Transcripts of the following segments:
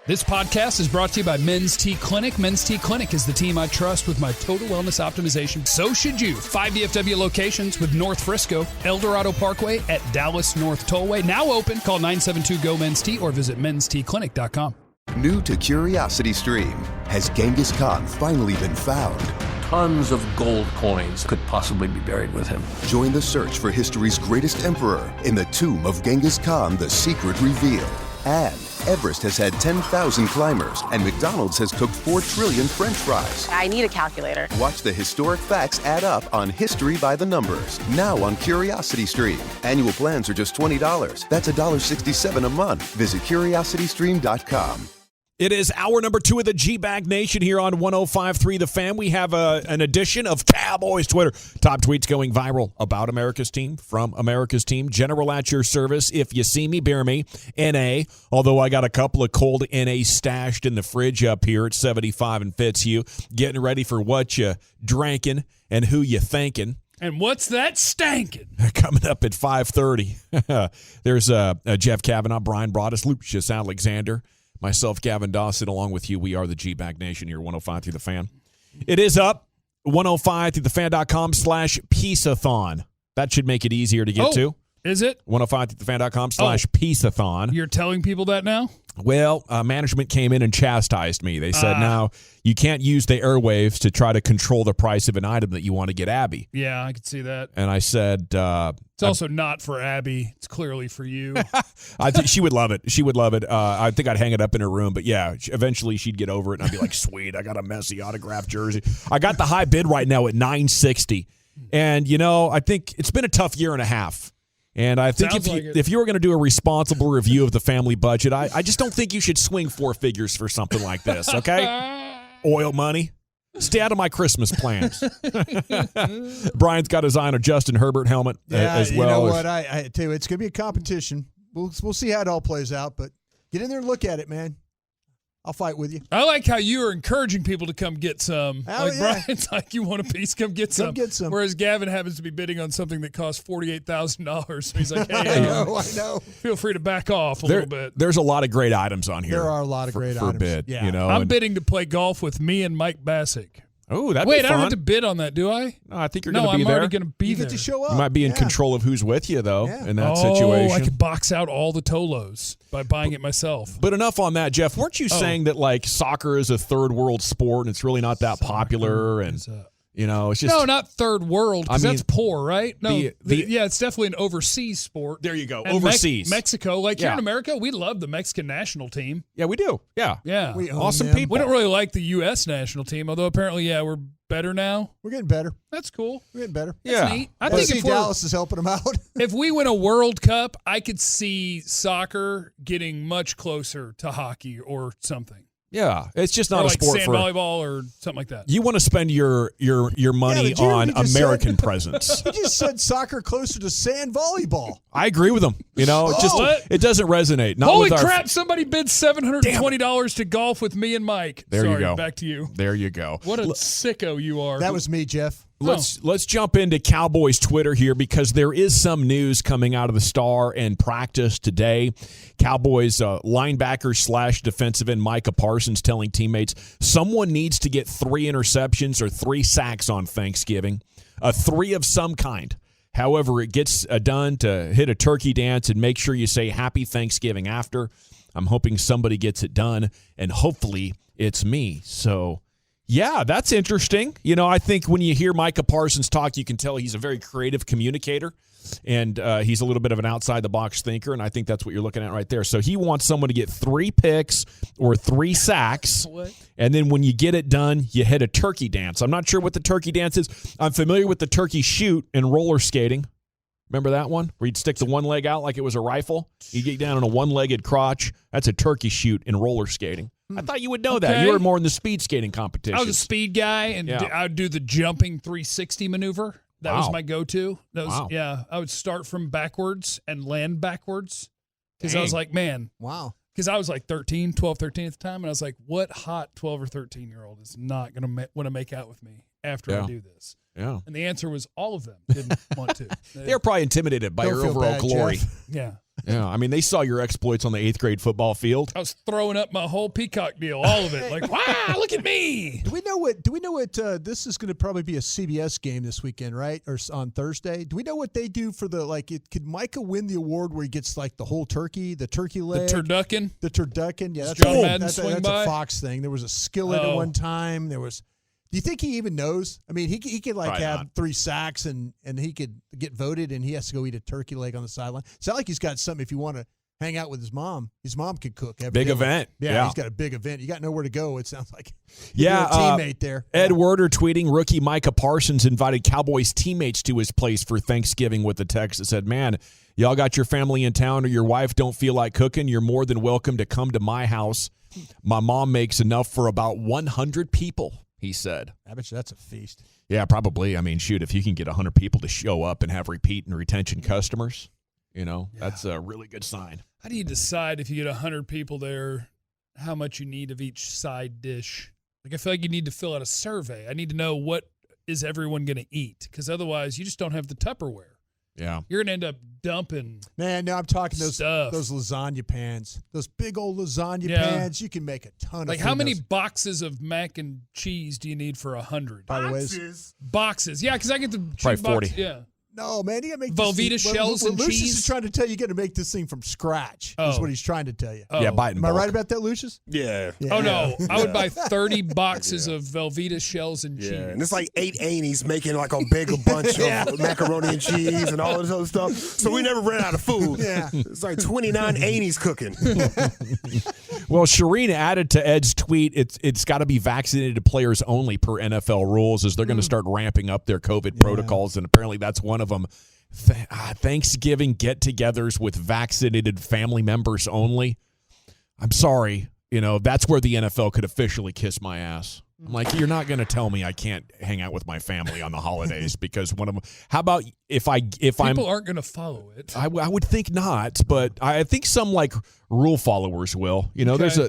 This podcast is brought to you by Men's T Clinic. Men's T Clinic is the team I trust with my total wellness optimization. So should you. 5 DFW locations with North Frisco, El Dorado Parkway at Dallas North Tollway. Now open. Call 972-GO-MEN'S-T or visit mensteclinic.com. New to CuriosityStream. Has Genghis Khan finally been found? Tons of gold coins could possibly be buried with him. Join the search for history's greatest emperor in the tomb of Genghis Khan, the secret reveal. And Everest has had 10,000 climbers, and McDonald's has cooked 4 trillion French fries. I need a calculator. Watch the historic facts add up on History by the Numbers, now on CuriosityStream. Annual plans are just $20. That's $1.67 a month. Visit CuriosityStream.com. It is hour number 2 of the G-Bag Nation here on 105.3 The Fan. We have an edition of Cowboys Twitter. Top tweets going viral about America's team, from America's team. General at your service. If you see me, bear me. N.A., although I got a couple of cold N.A. stashed in the fridge up here at 75 and Fitzhugh. Getting ready for what you drankin' and who you thinkin'. And what's that stankin'? Coming up at 5:30. There's Jeff Kavanaugh, Brian Broaddus, Lucius Alexander. Myself, Gavin Dawson, along with you. We are the G-Bag Nation here, 105 through the Fan. It is up, 105 through thefan.com/peaceathon. That should make it easier to get to. Is it? 105 through thefan.com/peaceathon. You're telling people that now? Well, management came in and chastised me. They said, now you can't use the airwaves to try to control the price of an item that you want to get Abby. Yeah, I could see that. And I said... it's also not for Abby. It's clearly for you. I think she would love it. She would love it. I think I'd hang it up in her room. But, yeah, eventually she'd get over it, and I'd be like, sweet, I got a messy autographed jersey. I got the high bid right now at $960. And, you know, I think it's been a tough year and a half. And I think if you were going to do a responsible review of the family budget, I just don't think you should swing 4 figures for something like this, okay? Oil money. Stay out of my Christmas plans. Brian's got his eye on a Justin Herbert helmet as well. You know what? I tell you, it's going to be a competition. We'll see how it all plays out, but get in there and look at it, man. I'll fight with you. I like how you are encouraging people to come get some. Brian's like, you want a piece? Come get some. Come get some. Whereas Gavin happens to be bidding on something that costs $48,000. So he's like, hey, I know. Feel free to back off a little bit. There's a lot of great items on here. There are a lot of great for items. Bid, yeah. You know, I'm bidding to play golf with me and Mike Bassick. Oh, that'd be fun. I don't have to bid on that, do I? No, I think you're going to be I'm there. already going to be you there. Get to show up. You might be in control of who's with you, though, in that situation. situation. I could box out all the Tolos by buying it myself. But enough on that, Jeff. Weren't you saying that, like, soccer is a third world sport and it's really not that popular? And, you know, it's just... No, not third world, because that's poor, right? No, yeah, it's definitely an overseas sport. There you go, and overseas. Mexico. Like, here in America, we love the Mexican national team. Yeah, we do. Yeah. Yeah. We awesome them. people. We don't really like the U.S. national team, although apparently, we're better now. We're getting better. That's cool. We're getting better. That's neat. I think if Dallas is helping them out. If we win a World Cup, I could see soccer getting much closer to hockey or something. Yeah, it's just not or a like sport sand for volleyball or something like that. You want to spend your money on American presence. You just said soccer closer to sand volleyball. I agree with him. You know, it doesn't resonate. Not Holy with crap! Somebody bid $720 to golf with me and Mike. There you go. Back to you. There you go. What a sicko you are. That was me, Jeff. Let's jump into Cowboys Twitter here because there is some news coming out of the Star and practice today. Cowboys linebacker / defensive end Micah Parsons telling teammates someone needs to get 3 interceptions or 3 sacks on Thanksgiving, 3 of some kind. However, it gets done to hit a turkey dance and make sure you say Happy Thanksgiving after. I'm hoping somebody gets it done, and hopefully it's me. So, yeah, that's interesting. You know, I think when you hear Micah Parsons talk, you can tell he's a very creative communicator, and he's a little bit of an outside-the-box thinker, and I think that's what you're looking at right there. So he wants someone to get 3 picks or 3 sacks, and then when you get it done, you hit a turkey dance. I'm not sure what the turkey dance is. I'm familiar with the turkey shoot in roller skating. Remember that one? Where you'd stick the one leg out like it was a rifle? You get down on a one-legged crotch. That's a turkey shoot in roller skating. I thought you would know that. You were more in the speed skating competition. I was a speed guy, and I would do the jumping 360 maneuver. That was my go-to. That was, I would start from backwards and land backwards because I was like, man. Wow. Because I was like 12, 13 at the time, and I was like, what hot 12 or 13-year-old is not going to want to make out with me after I do this? Yeah. And the answer was all of them didn't want to. They're probably intimidated by your overall glory. Yeah. Yeah, I mean, they saw your exploits on the 8th grade football field. I was throwing up my whole peacock deal, all of it. Like, wow, look at me. Do we know what this is going to probably be a CBS game this weekend, right? Or on Thursday? Do we know what they do for could Micah win the award where he gets like the whole turkey, the turkey leg? The turducken? The turducken, yeah. Does That's, John Madden that's swing a by? Fox thing. There was a skillet at one time. Do you think he even knows? I mean, he could like Probably have not. 3 sacks and he could get voted and he has to go eat a turkey leg on the sideline. Sound like he's got something if you want to hang out with his mom. His mom could cook. Big event. Yeah. He's got a big event. You got nowhere to go, it sounds like. Yeah, You're a teammate there. Ed Werder tweeting, rookie Micah Parsons invited Cowboys teammates to his place for Thanksgiving with a text that said, man, y'all got your family in town or your wife don't feel like cooking, you're more than welcome to come to my house. My mom makes enough for about 100 people, he said. I bet you that's a feast. Yeah, probably. I mean, shoot, if you can get 100 people to show up and have repeat and retention customers, that's a really good sign. How do you decide if you get 100 people there, how much you need of each side dish? Like, I feel like you need to fill out a survey. I need to know what is everyone going to eat, because otherwise you just don't have the Tupperware. Yeah. You're going to end up dumping Man, no, I'm talking those stuff. lasagna pans. Those big old lasagna pans. You can make a ton of Like, food. how many boxes of mac and cheese do you need for 100? By the way, Boxes. Yeah, because I get the Probably 40. Yeah. no, man, you got to make Velveeta this thing, shells and Lucius cheese? is trying to tell you got to make this thing from scratch. Is what he's trying to tell you. Oh. Yeah, buy it in Am I bulk. right about that, Lucius? Yeah. Oh, no. I would buy 30 boxes of Velveeta shells and cheese. Yeah, and it's like 8 aunties making like a big bunch of macaroni and cheese and all this other stuff. So we never ran out of food. Yeah. It's like 29 aunties cooking. Well, Shireen added to Ed's tweet, it's got to be vaccinated players only per NFL rules, as they're going to start ramping up their COVID protocols, and apparently that's one of them. Thanksgiving get-togethers with vaccinated family members only. I'm sorry, that's where the NFL could officially kiss my ass. I'm like, you're not going to tell me I can't hang out with my family on the holidays because one of them. How about if People aren't going to follow it. I would think not, but I think some like rule followers will. Okay.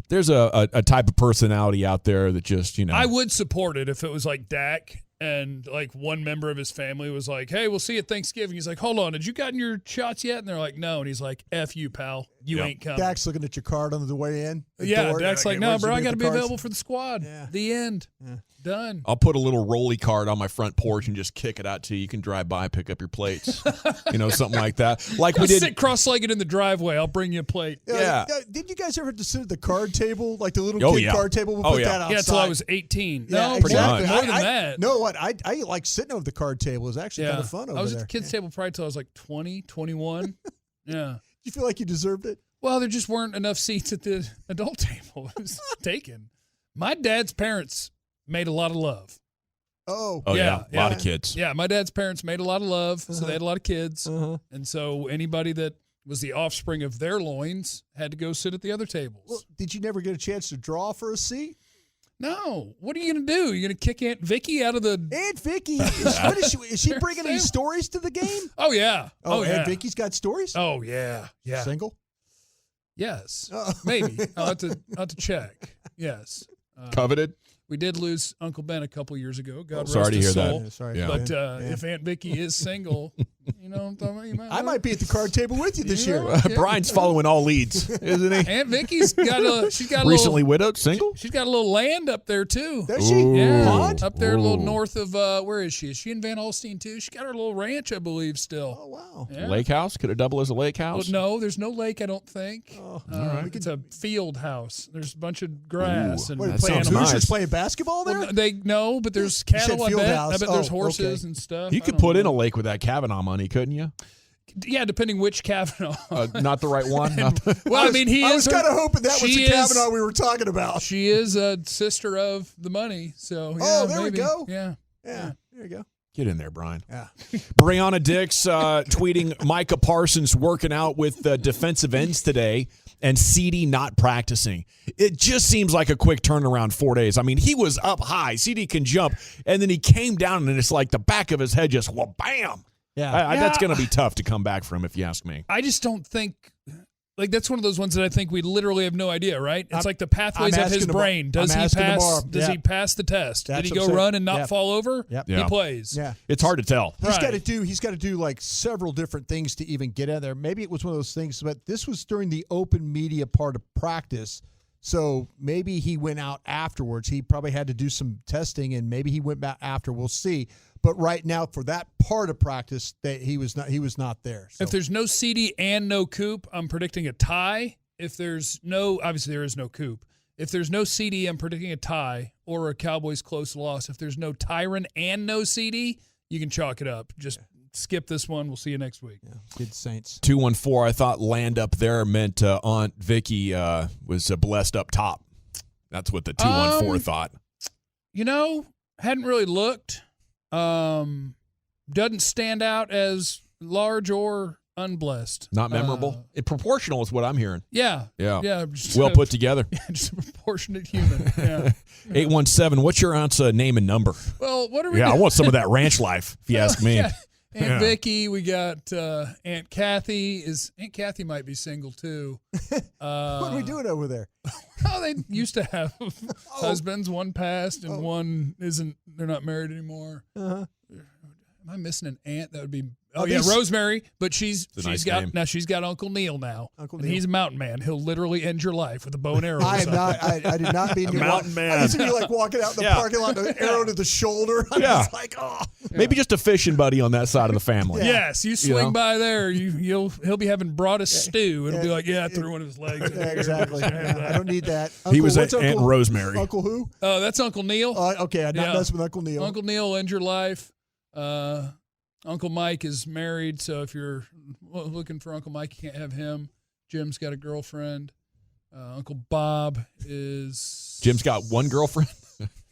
There's a type of personality out there that just I would support it if it was like Dak and like one member of his family was like, hey, we'll see you at Thanksgiving. He's like, hold on, had you gotten your shots yet? And they're like, no. And he's like, F you, pal. You ain't coming. Dak's looking at your card on the way in. Dak's like, no, where's bro, your I got to be cards? available for the squad. Yeah. The end. Yeah. Done. I'll put a little rolly card on my front porch and just kick it out to you. You can drive by, pick up your plates, something like that. Like we did. Sit cross-legged in the driveway. I'll bring you a plate. Yeah. Did you guys ever have to sit at the card table, like the little Oh, kid yeah. card table? We'll Oh, put yeah. that outside. Yeah, until I was 18. Yeah, No, exactly. more than that. No, what? I like sitting over the card table. It was actually kind of fun over there. I was at the kids' table probably until I was like 20, 21. Yeah. You feel like you deserved it? Well, there just weren't enough seats at the adult table. It was taken. My dad's parents made a lot of love. Oh. Oh, yeah. A lot of kids. Yeah, my dad's parents made a lot of love, so they had a lot of kids. And so anybody that was the offspring of their loins had to go sit at the other tables. Well, did you never get a chance to draw for a seat? No. What are you going to do? You're going to kick Aunt Vicky out of the... Aunt Vicky, is she bringing any stories to the game? Oh, yeah. Oh, yeah. Aunt Vicky's got stories? Oh, yeah. Yeah. Single? Yes. Oh. Maybe. I'll have to check. Yes. Coveted? We did lose Uncle Ben a couple years ago. God rest sorry to his hear that. soul. Yeah, sorry. Yeah. But Yeah. if Aunt Vicky is single, you know what I'm talking about? I might be at the card table with you this year. Brian's following all leads, isn't he? Aunt Vicky's got a Recently widowed, single? She's got a little land up there too. Does she? Yeah, Pond? up there a little north of where is she? Is she in Van Alstyne too? She got her little ranch, I believe, still. Oh, wow. Yeah. Lake house? Could it double as a lake Well, house? no, there's no lake, I don't think. Oh, It's a field house. There's a bunch of grass and Wait, That playing sounds Hoosiers nice. playing basketball there? Well, but there's You said cattle. I field bet. house. I bet there's Oh, horses okay. and stuff. You I could don't put in know. a lake with that Kavanaugh money, couldn't you? Yeah, depending which Kavanaugh. Not the right one? Well, I mean, I was kind of hoping that was she the Kavanaugh we were talking about. She is a sister of the money, so yeah, Oh, there we maybe. go. Yeah. Yeah, there you go. Get in there, Brian. Yeah. Brianna Dix tweeting Micah Parsons working out with defensive ends today and CD not practicing. It just seems like a quick turnaround 4 days. I mean, he was up high. CD can jump, and then he came down, and it's like the back of his head just, well, bam. Yeah. That's going to be tough to come back from, if you ask me. I just don't think Like, that's one of those ones that I think we literally have no idea, right? It's like the pathways of his brain. Does he pass the test? Did he go run and not fall over? Yep. He plays. Yeah. It's hard to tell. He's got to do like several different things to even get in there. Maybe it was one of those things, but this was during the open media part of practice. So maybe he went out afterwards. He probably had to do some testing, and maybe he went back after. We'll see. But right now, for that part of practice, he was not there. So. If there's no CD and no Coop, I'm predicting a tie. If there's no, obviously there is no Coop. If there's no CD, I'm predicting a tie or a Cowboys close loss. If there's no Tyron and no CD, you can chalk it up. Just skip this one. We'll see you next week. Yeah, good Saints. 214. I thought land up there meant Aunt Vicky was blessed up top. That's what the 214 thought. Hadn't really looked. Doesn't stand out as large or unblessed. Not memorable. Proportional is what I'm hearing. Yeah. Well put together. Just a proportionate human. Yeah. 817. What's your aunt's name and number? Well, what are we? Yeah, I want some of that ranch life. If you ask me. Yeah. Aunt Vicky, we got Aunt Kathy. Aunt Kathy might be single too. What are we doing over there? Oh, they used to have husbands. One passed and one isn't. They're not married anymore. Uh-huh. Am I missing an aunt? That would be. Oh yeah, Rosemary. But she's got Uncle Neil now. Uncle and Neil. He's a mountain man. He'll literally end your life with a bow and arrow. I am not. I did not mean a mountain man. I used to be like walking out in the parking lot, an arrow to the shoulder. I was like, Maybe just a fishing buddy on that side of the family. Yeah. Yes, you swing by there, he'll be having brought a stew. It'll be like, I threw one of his legs. Yeah, exactly. I don't need that. He was Aunt Rosemary. Uncle who? Oh, that's Uncle Neil. Okay, I not mess with Uncle Neil. Uncle Neil will end your life. Uncle Mike is married, so if you're looking for Uncle Mike, you can't have him. Jim's got a girlfriend. Uncle Bob is... Jim's got one girlfriend?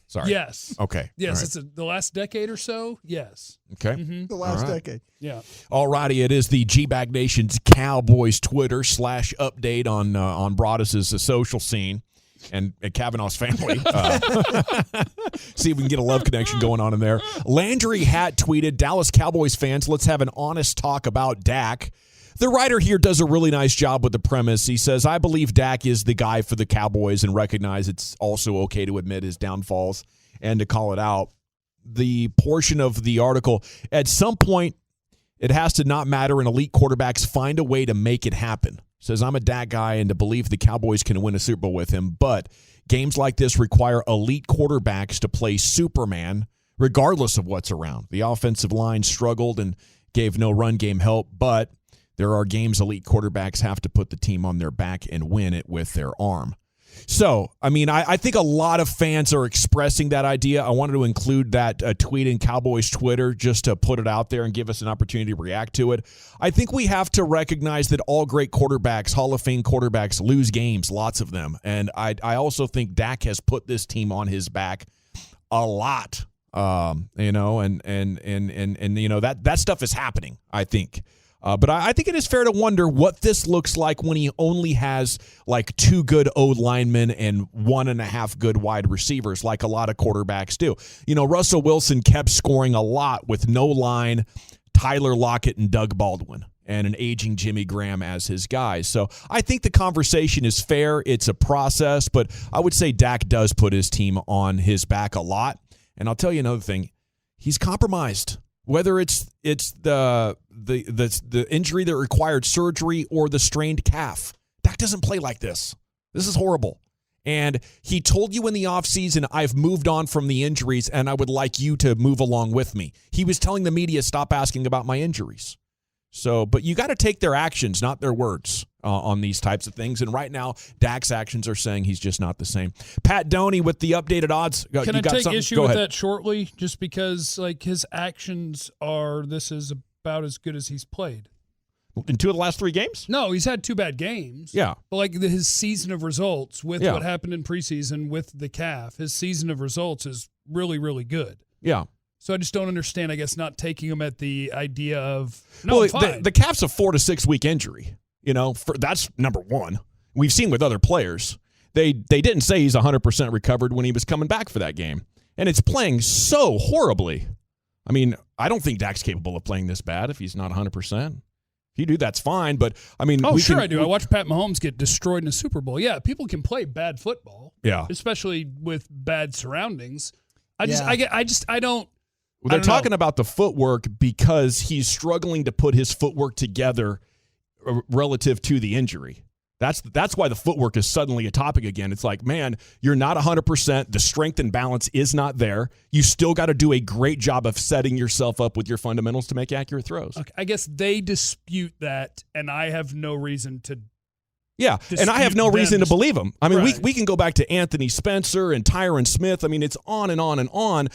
Sorry. Yes. Okay. Yes, right. It's the last decade or so. Yes. Okay. Mm-hmm. The last decade. Yeah. All righty. It is the G-Bag Nation's Cowboys Twitter /update on Broadus' social scene and Kavanaugh's family. See if we can get a love connection going on in there. Landry Hatt tweeted, Dallas Cowboys fans, let's have an honest talk about Dak. The writer here does a really nice job with the premise. He says, I believe Dak is the guy for the Cowboys and recognize it's also okay to admit his downfalls and to call it out. The portion of the article, at some point, it has to not matter, and elite quarterbacks find a way to make it happen. Says, I'm a Dak guy and to believe the Cowboys can win a Super Bowl with him, but games like this require elite quarterbacks to play Superman regardless of what's around. The offensive line struggled and gave no run game help, but there are games elite quarterbacks have to put the team on their back and win it with their arm. So, I mean, I think a lot of fans are expressing that idea. I wanted to include that tweet in Cowboys Twitter just to put it out there and give us an opportunity to react to it. I think we have to recognize that all great quarterbacks, Hall of Fame quarterbacks, lose games, lots of them. And I also think Dak has put this team on his back a lot, and that stuff is happening, I think. But I think it is fair to wonder what this looks like when he only has like 2 good O-linemen and 1.5 good wide receivers like a lot of quarterbacks do. Russell Wilson kept scoring a lot with no line, Tyler Lockett and Doug Baldwin, and an aging Jimmy Graham as his guys. So I think the conversation is fair. It's a process, but I would say Dak does put his team on his back a lot. And I'll tell you another thing. He's compromised. Whether it's the injury that required surgery or the strained calf. Dak doesn't play like this. This is horrible. And he told you in the offseason, I've moved on from the injuries and I would like you to move along with me. He was telling the media, stop asking about my injuries. So, but you got to take their actions, not their words on these types of things. And right now, Dak's actions are saying he's just not the same. Pat Doney with the updated odds. Can I take issue with that shortly? Just because his actions are, this is about as good as he's played. In 2 of the last 3 games? No, he's had 2 bad games. Yeah. But his season of results with what happened in preseason with the calf, his season of results is really, really good. Yeah. So I just don't understand, I guess, not taking him at the idea of, the calf's a 4 to 6 week injury. That's number one. We've seen with other players. They didn't say he's 100% recovered when he was coming back for that game. And it's playing so horribly. I mean, I don't think Dak's capable of playing this bad if he's not 100%. If you do, that's fine. But, I mean, I do. I watched Pat Mahomes get destroyed in a Super Bowl. Yeah, people can play bad football. Yeah. Especially with bad surroundings. I don't. Well, they're talking about the footwork because he's struggling to put his footwork together relative to the injury. That's why the footwork is suddenly a topic again. It's like, man, you're not 100%. The strength and balance is not there. You still got to do a great job of setting yourself up with your fundamentals to make accurate throws. Okay, I guess they dispute that, and I have no reason to. Yeah, and I have no reason to believe them. I mean, right. we can go back to Anthony Spencer and Tyron Smith. I mean, it's on and on and on.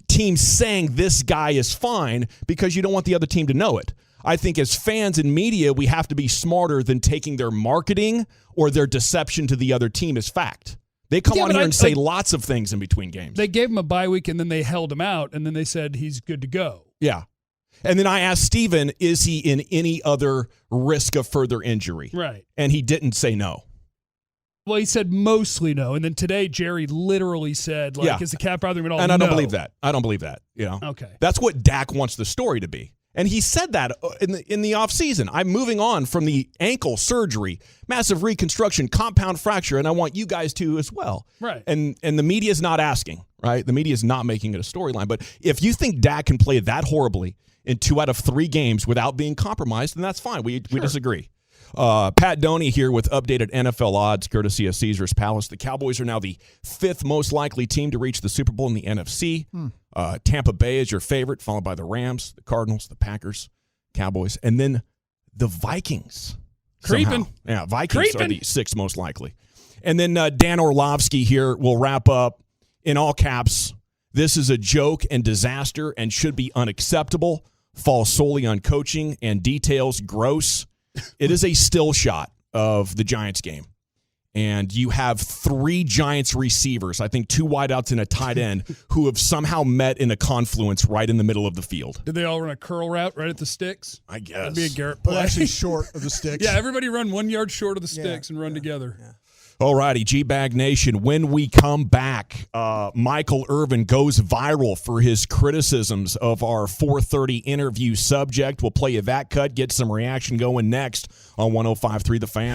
Teams saying this guy is fine because you don't want the other team to know it. I think as fans and media, we have to be smarter than taking their marketing or their deception to the other team as fact. They come on here and say lots of things in between games. They gave him a bye week, and then they held him out, and then they said he's good to go. Yeah. And then I asked Steven, is he in any other risk of further injury? Right. And he didn't say no. Well, he said mostly no. And then today, Jerry literally said, is the cap bothering him at all? And I don't believe that. I don't believe that. You know? Okay. That's what Dak wants the story to be. And he said that in the offseason. I'm moving on from the ankle surgery, massive reconstruction, compound fracture, and I want you guys to as well. Right. And the media is not asking, right? The media is not making it a storyline. But if you think Dak can play that horribly in 2 out of 3 games without being compromised, then that's fine. We disagree. Pat Doney here with updated NFL odds, courtesy of Caesars Palace. The Cowboys are now the 5th most likely team to reach the Super Bowl in the NFC. Tampa Bay is your favorite, followed by the Rams, the Cardinals, the Packers, Cowboys, and then the Vikings. Creeping. Somehow. Yeah, Vikings are the 6th most likely. And then Dan Orlovsky here will wrap up in all caps. This is a joke and disaster and should be unacceptable. Falls solely on coaching and details. Gross. It is a still shot of the Giants game. And you have 3 Giants receivers, I think 2 wideouts and a tight end, who have somehow met in a confluence right in the middle of the field. Did they all run a curl route right at the sticks? I guess. That'd be a Garrett play. But actually short of the sticks. Yeah, everybody run 1 yard short of the sticks and run together. Yeah. All righty, G-Bag Nation. When we come back, Michael Irvin goes viral for his criticisms of our 4:30 interview subject. We'll play you that cut, get some reaction going next on 105.3 The Fan.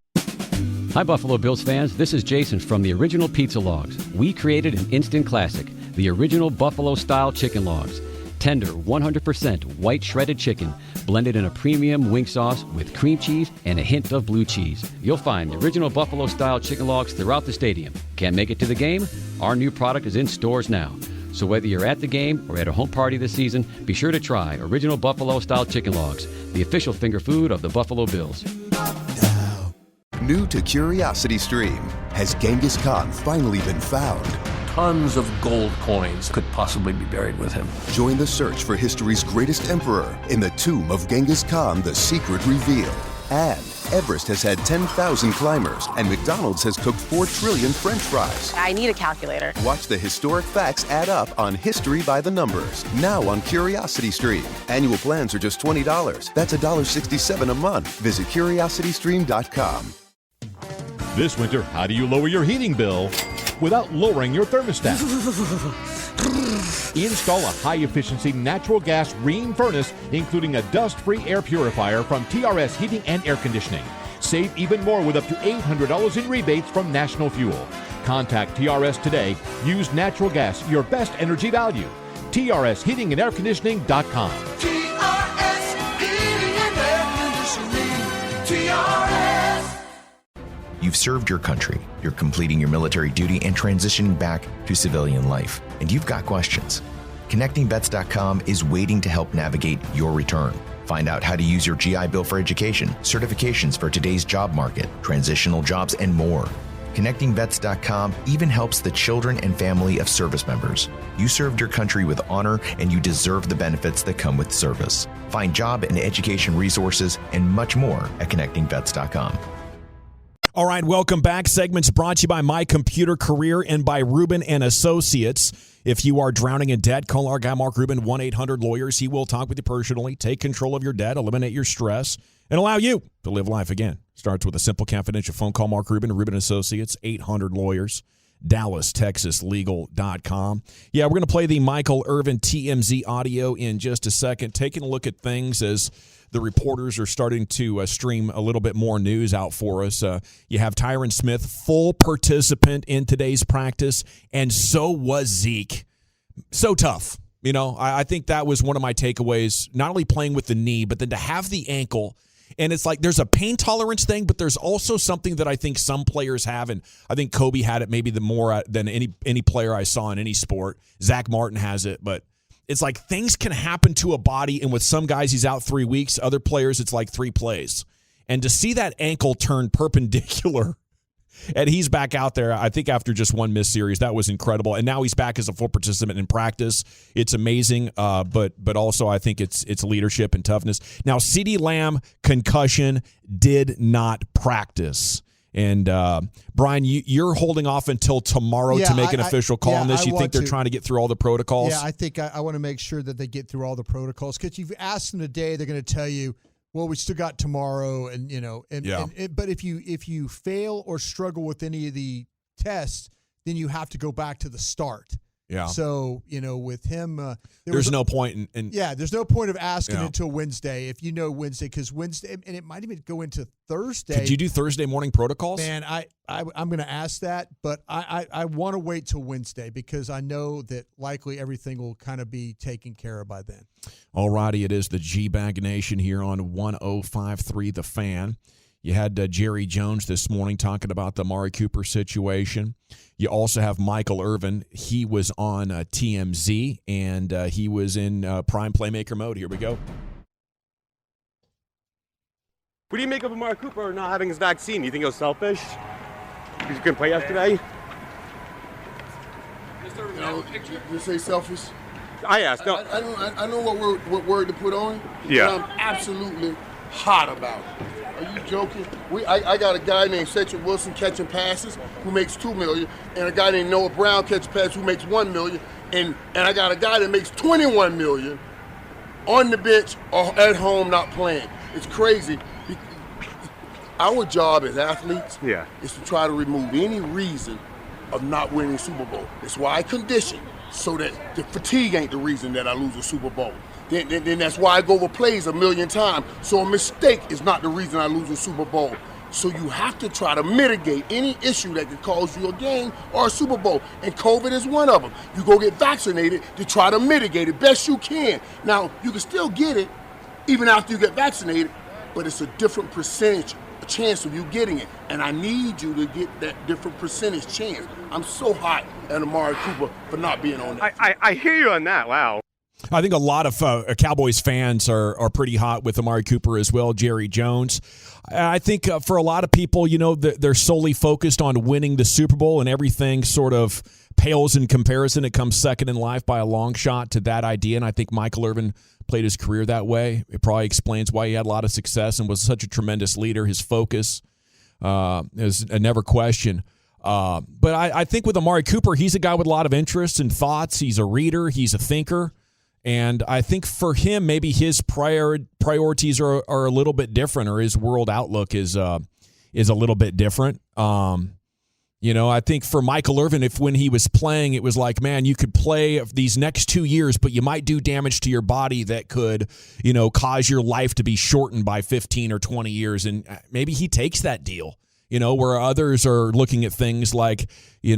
Hi, Buffalo Bills fans. This is Jason from the Original Pizza Logs. We created an instant classic, the original Buffalo-style chicken logs. Tender, 100% white shredded chicken, blended in a premium wing sauce with cream cheese and a hint of blue cheese. You'll find the original Buffalo-style chicken logs throughout the stadium. Can't make it to the game? Our new product is in stores now. So whether you're at the game or at a home party this season, be sure to try original Buffalo-style chicken logs, the official finger food of the Buffalo Bills. New to Curiosity Stream. Has Genghis Khan finally been found? Tons of gold coins could possibly be buried with him. Join the search for history's greatest emperor in the tomb of Genghis Khan, the secret reveal. And Everest has had 10,000 climbers, and McDonald's has cooked 4 trillion French fries. I need a calculator. Watch the historic facts add up on History by the Numbers, now on Curiosity Stream. Annual plans are just $20. That's $1.67 a month. Visit CuriosityStream.com. This winter, how do you lower your heating bill without lowering your thermostat? Install a high-efficiency natural gas Rheem furnace, including a dust-free air purifier from TRS Heating and Air Conditioning. Save even more with up to $800 in rebates from National Fuel. Contact TRS today. Use natural gas, your best energy value. TRSHeatingandAirConditioning.com. TRS Heating and Air Conditioning. TRS. You've served your country, you're completing your military duty and transitioning back to civilian life, and you've got questions. ConnectingVets.com is waiting to help navigate your return. Find out how to use your GI Bill for education, certifications for today's job market, transitional jobs, and more. ConnectingVets.com even helps the children and family of service members. You served your country with honor, and you deserve the benefits that come with service. Find job and education resources and much more at ConnectingVets.com. All right, welcome back. Segments brought to you by My Computer Career and by Rubin & Associates. If you are drowning in debt, call our guy Mark Rubin, 1-800-LAWYERS. He will talk with you personally, take control of your debt, eliminate your stress, and allow you to live life again. Starts with a simple confidential phone call. Mark Rubin, Rubin & Associates, 800-LAWYERS, DallasTexasLegal.com. Yeah, we're going to play the Michael Irvin TMZ audio in just a second. Taking a look at things as the reporters are starting to stream a little bit more news out for us. You have Tyron Smith, full participant in today's practice, and so was Zeke. So tough. You know, I think that was one of my takeaways, not only playing with the knee, but then to have the ankle. And it's like there's a pain tolerance thing, but there's also something that I think some players have, and I think Kobe had it maybe the more than any player I saw in any sport. Zach Martin has it, but it's like things can happen to a body, and with some guys he's out 3 weeks, other players it's like 3 plays. And to see that ankle turn perpendicular, and he's back out there, I think after just one missed series, that was incredible. And now he's back as a full participant in practice. It's amazing, but also I think it's leadership and toughness. Now, CeeDee Lamb, concussion, did not practice. And, Brian, you're holding off until tomorrow to make an official call on this. You think they're trying to get through all the protocols? Yeah, I think I want to make sure that they get through all the protocols, because you've asked them today, they're going to tell you, well, we still got tomorrow, and but if you fail or struggle with any of the tests, then you have to go back to the start. Yeah. So with him, there's no point in there's no point of asking until Wednesday, if Wednesday, because Wednesday, and it might even go into Thursday. Could you do Thursday morning protocols? Man, I'm going to ask that, but I want to wait till Wednesday, because I know that likely everything will kind of be taken care of by then. All righty, it is the G-Bag Nation here on 105.3 The Fan. You had Jerry Jones this morning talking about the Amari Cooper situation. You also have Michael Irvin. He was on TMZ, and he was in prime playmaker mode. Here we go. What do you make of Amari Cooper not having his vaccine? You think it was selfish? Because you couldn't play yesterday? You say selfish? I asked. No. I know what word to put on. Yeah. But I'm absolutely hot about it. Are you joking? I got a guy named Cedric Wilson catching passes who makes $2 million, and a guy named Noah Brown catching passes who makes $1 million, and I got a guy that makes $21 million on the bench or at home not playing. It's crazy. Our job as athletes is to try to remove any reason of not winning Super Bowl. That's why I condition, so that the fatigue ain't the reason that I lose a Super Bowl. Then that's why I go over plays 1,000,000 times. So a mistake is not the reason I lose a Super Bowl. So you have to try to mitigate any issue that could cause you a game or a Super Bowl. And COVID is one of them. You go get vaccinated to try to mitigate it best you can. Now, you can still get it even after you get vaccinated, but it's a different percentage chance of you getting it. And I need you to get that different percentage chance. I'm so hot at Amari Cooper for not being on that. I hear you on that. Wow. I think a lot of Cowboys fans are pretty hot with Amari Cooper as well, Jerry Jones. I think for a lot of people, they're solely focused on winning the Super Bowl, and everything sort of pales in comparison. It comes second in life by a long shot to that idea, and I think Michael Irvin played his career that way. It probably explains why he had a lot of success and was such a tremendous leader. His focus is a never question. But I think with Amari Cooper, he's a guy with a lot of interests and thoughts. He's a reader. He's a thinker. And I think for him, maybe his priorities are a little bit different, or his world outlook is a little bit different. I think for Michael Irvin, if when he was playing, it was like, man, you could play these next 2 years, but you might do damage to your body that could, cause your life to be shortened by 15 or 20 years. And maybe he takes that deal. Where others are looking at things like, the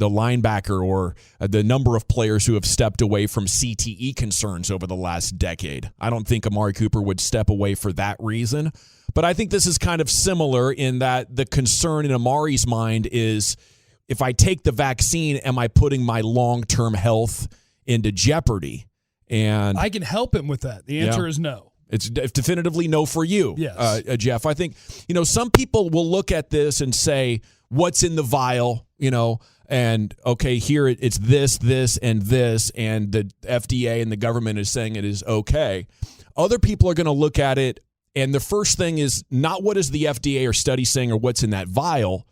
linebacker or the number of players who have stepped away from CTE concerns over the last decade. I don't think Amari Cooper would step away for that reason. But I think this is kind of similar in that the concern in Amari's mind is, if I take the vaccine, am I putting my long-term health into jeopardy? And I can help him with that. The answer is no. It's definitively no for you, yes. Jeff. I think, some people will look at this and say, what's in the vial, and okay, here it's this, and this, and the FDA and the government is saying it is okay. Other people are going to look at it, and the first thing is not what is the FDA or study saying or what's in that vial.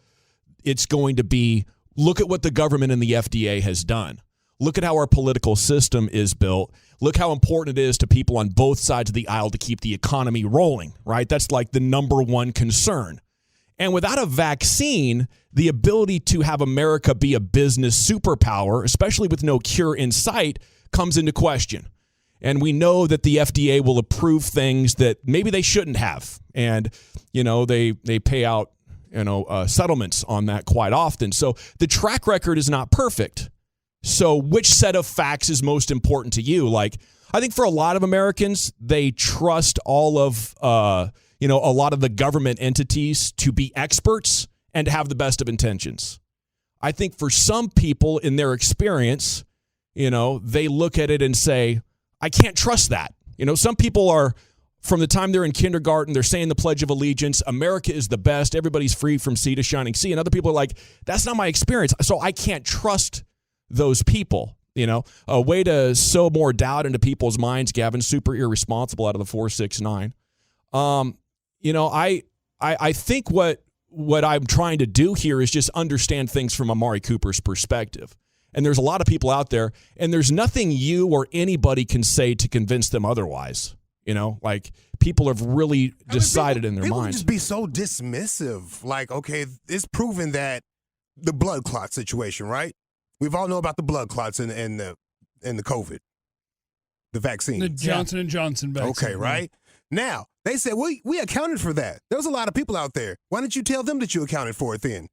It's going to be, look at what the government and the FDA has done. Look at how our political system is built. Look how important it is to people on both sides of the aisle to keep the economy rolling, right? That's like the number one concern. And without a vaccine, the ability to have America be a business superpower, especially with no cure in sight, comes into question. And we know that the FDA will approve things that maybe they shouldn't have. And, they pay out, settlements on that quite often. So the track record is not perfect. So which set of facts is most important to you? Like, I think for a lot of Americans, they trust all of, a lot of the government entities to be experts and to have the best of intentions. I think for some people in their experience, they look at it and say, I can't trust that. Some people are, from the time they're in kindergarten, they're saying the Pledge of Allegiance, America is the best, everybody's free from sea to shining sea. And other people are like, that's not my experience, so I can't trust those people. A way to sow more doubt into people's minds, Gavin, super irresponsible out of the 469. I think what I'm trying to do here is just understand things from Amari Cooper's perspective. And there's a lot of people out there, and there's nothing you or anybody can say to convince them otherwise. People have really decided in their people minds. Just be so dismissive. Like, okay, it's proven that the blood clot situation, right? We've all know about the blood clots and the COVID, the vaccine, the Johnson & Johnson vaccine. Okay, right now they said we accounted for that. There was a lot of people out there. Why didn't you tell them that you accounted for it then?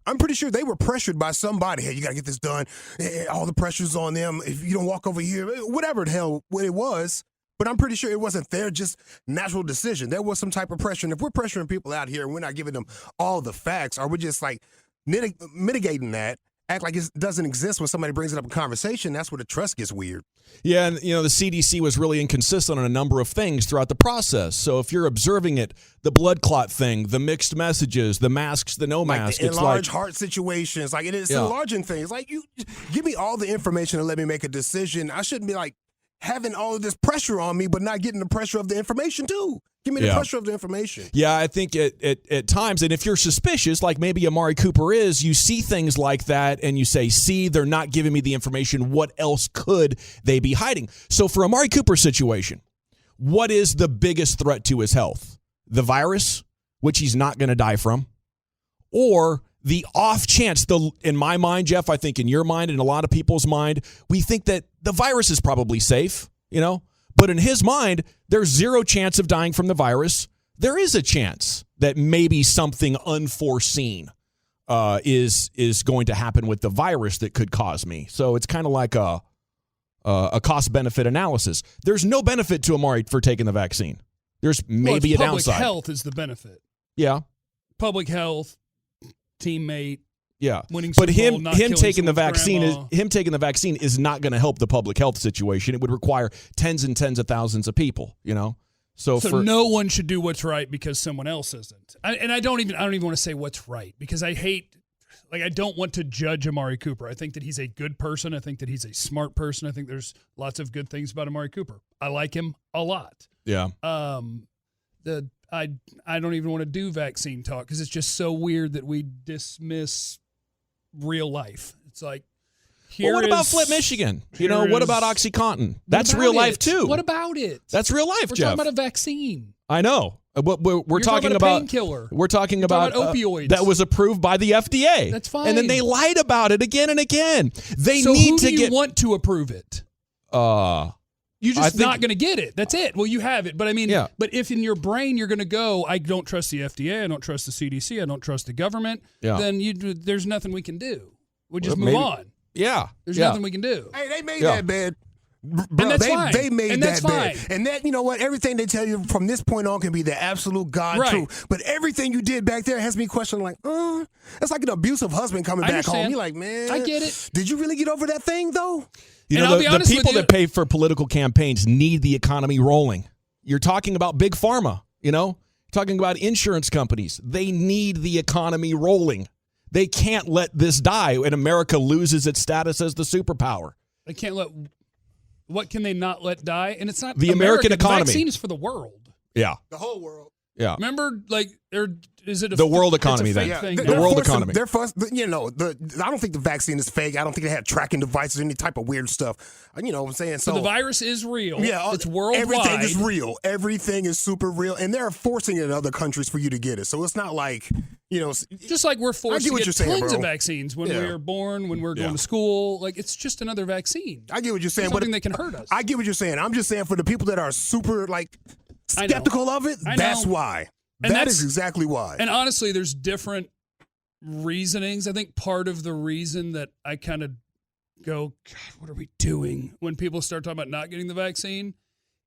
I'm pretty sure they were pressured by somebody. Hey, you got to get this done. All the pressure's on them. If you don't walk over here, whatever the hell it was. But I'm pretty sure it wasn't their just natural decision. There was some type of pressure. And if we're pressuring people out here and we're not giving them all the facts, or we're just like mitigating that, act like it doesn't exist when somebody brings it up in conversation, that's where the trust gets weird. Yeah, and the CDC was really inconsistent on a number of things throughout the process. So if you're observing it, the blood clot thing, the mixed messages, the masks, the no mask, the enlarged heart situations, like it's enlarging things. Like, you give me all the information and let me make a decision. I shouldn't be like having all of this pressure on me, but not getting the pressure of the information too. Give me the pressure of the information. Yeah, I think at times, and if you're suspicious, like maybe Amari Cooper is, you see things like that and you say, see, they're not giving me the information. What else could they be hiding? So for Amari Cooper's situation, what is the biggest threat to his health? The virus, which he's not going to die from, or the off chance, in my mind, Jeff, I think in your mind and a lot of people's mind, we think that the virus is probably safe, But in his mind, there's zero chance of dying from the virus. There is a chance that maybe something unforeseen is going to happen with the virus that could cause me. So it's kind of like a cost-benefit analysis. There's no benefit to Amari for taking the vaccine. There's maybe a downside. Public health is the benefit. Yeah. Public health, teammate. Yeah, winning but Super Bowl, him taking the vaccine grandma. is not going to help the public health situation. It would require tens and tens of thousands of people. So no one should do what's right because someone else isn't. I don't even want to say what's right, because I don't want to judge Amari Cooper. I think that he's a good person. I think that he's a smart person. I think there's lots of good things about Amari Cooper. I like him a lot. Yeah. I don't even want to do vaccine talk because it's just so weird that we dismiss real life. It's like, what about Flip Michigan? What about OxyContin? That's real life too. What about it? That's real life, We're Jeff. talking about a vaccine. I know. We're talking about a painkiller. We're talking about opioids that was approved by the FDA. That's fine. And then they lied about it again and again. Who do you want to approve it? You're just not going to get it. That's it. Well, you have it. But but if in your brain you're going to go, I don't trust the FDA, I don't trust the CDC, I don't trust the government, then there's nothing we can do. We just move on. Yeah. There's nothing we can do. Hey, they made that bed. Bro, and that's fine. They made and that bed. fine. And that, you know what? Everything they tell you from this point on can be the absolute God truth. But everything you did back there has me questioning, like, that's like an abusive husband coming back home. You're like, man, I get it. Did you really get over that thing, though? The people that pay for political campaigns need the economy rolling. You're talking about big pharma, talking about insurance companies. They need the economy rolling. They can't let this die and America loses its status as the superpower. They can't let. What can they not let die? And it's not the American economy. The vaccine is for the world. Yeah. The whole world. Yeah. Remember, like, is it the world economy it's a then? fake thing? The world economy. They're I don't think the vaccine is fake. I don't think they have tracking devices, any type of weird stuff. You know what I'm saying? So the virus is real. Yeah, it's worldwide. Everything is real. Everything is super real, and they're forcing it in other countries for you to get it. So it's not like, just like we're forced to get tons of vaccines when we're born, when we're going to school. Like, it's just another vaccine. I get what you're saying, something that can hurt us. I get what you're saying. I'm just saying for the people that are super skeptical of it, that's why. That is exactly why. And honestly, there's different reasonings. I think part of the reason that I kind of go, God, what are we doing when people start talking about not getting the vaccine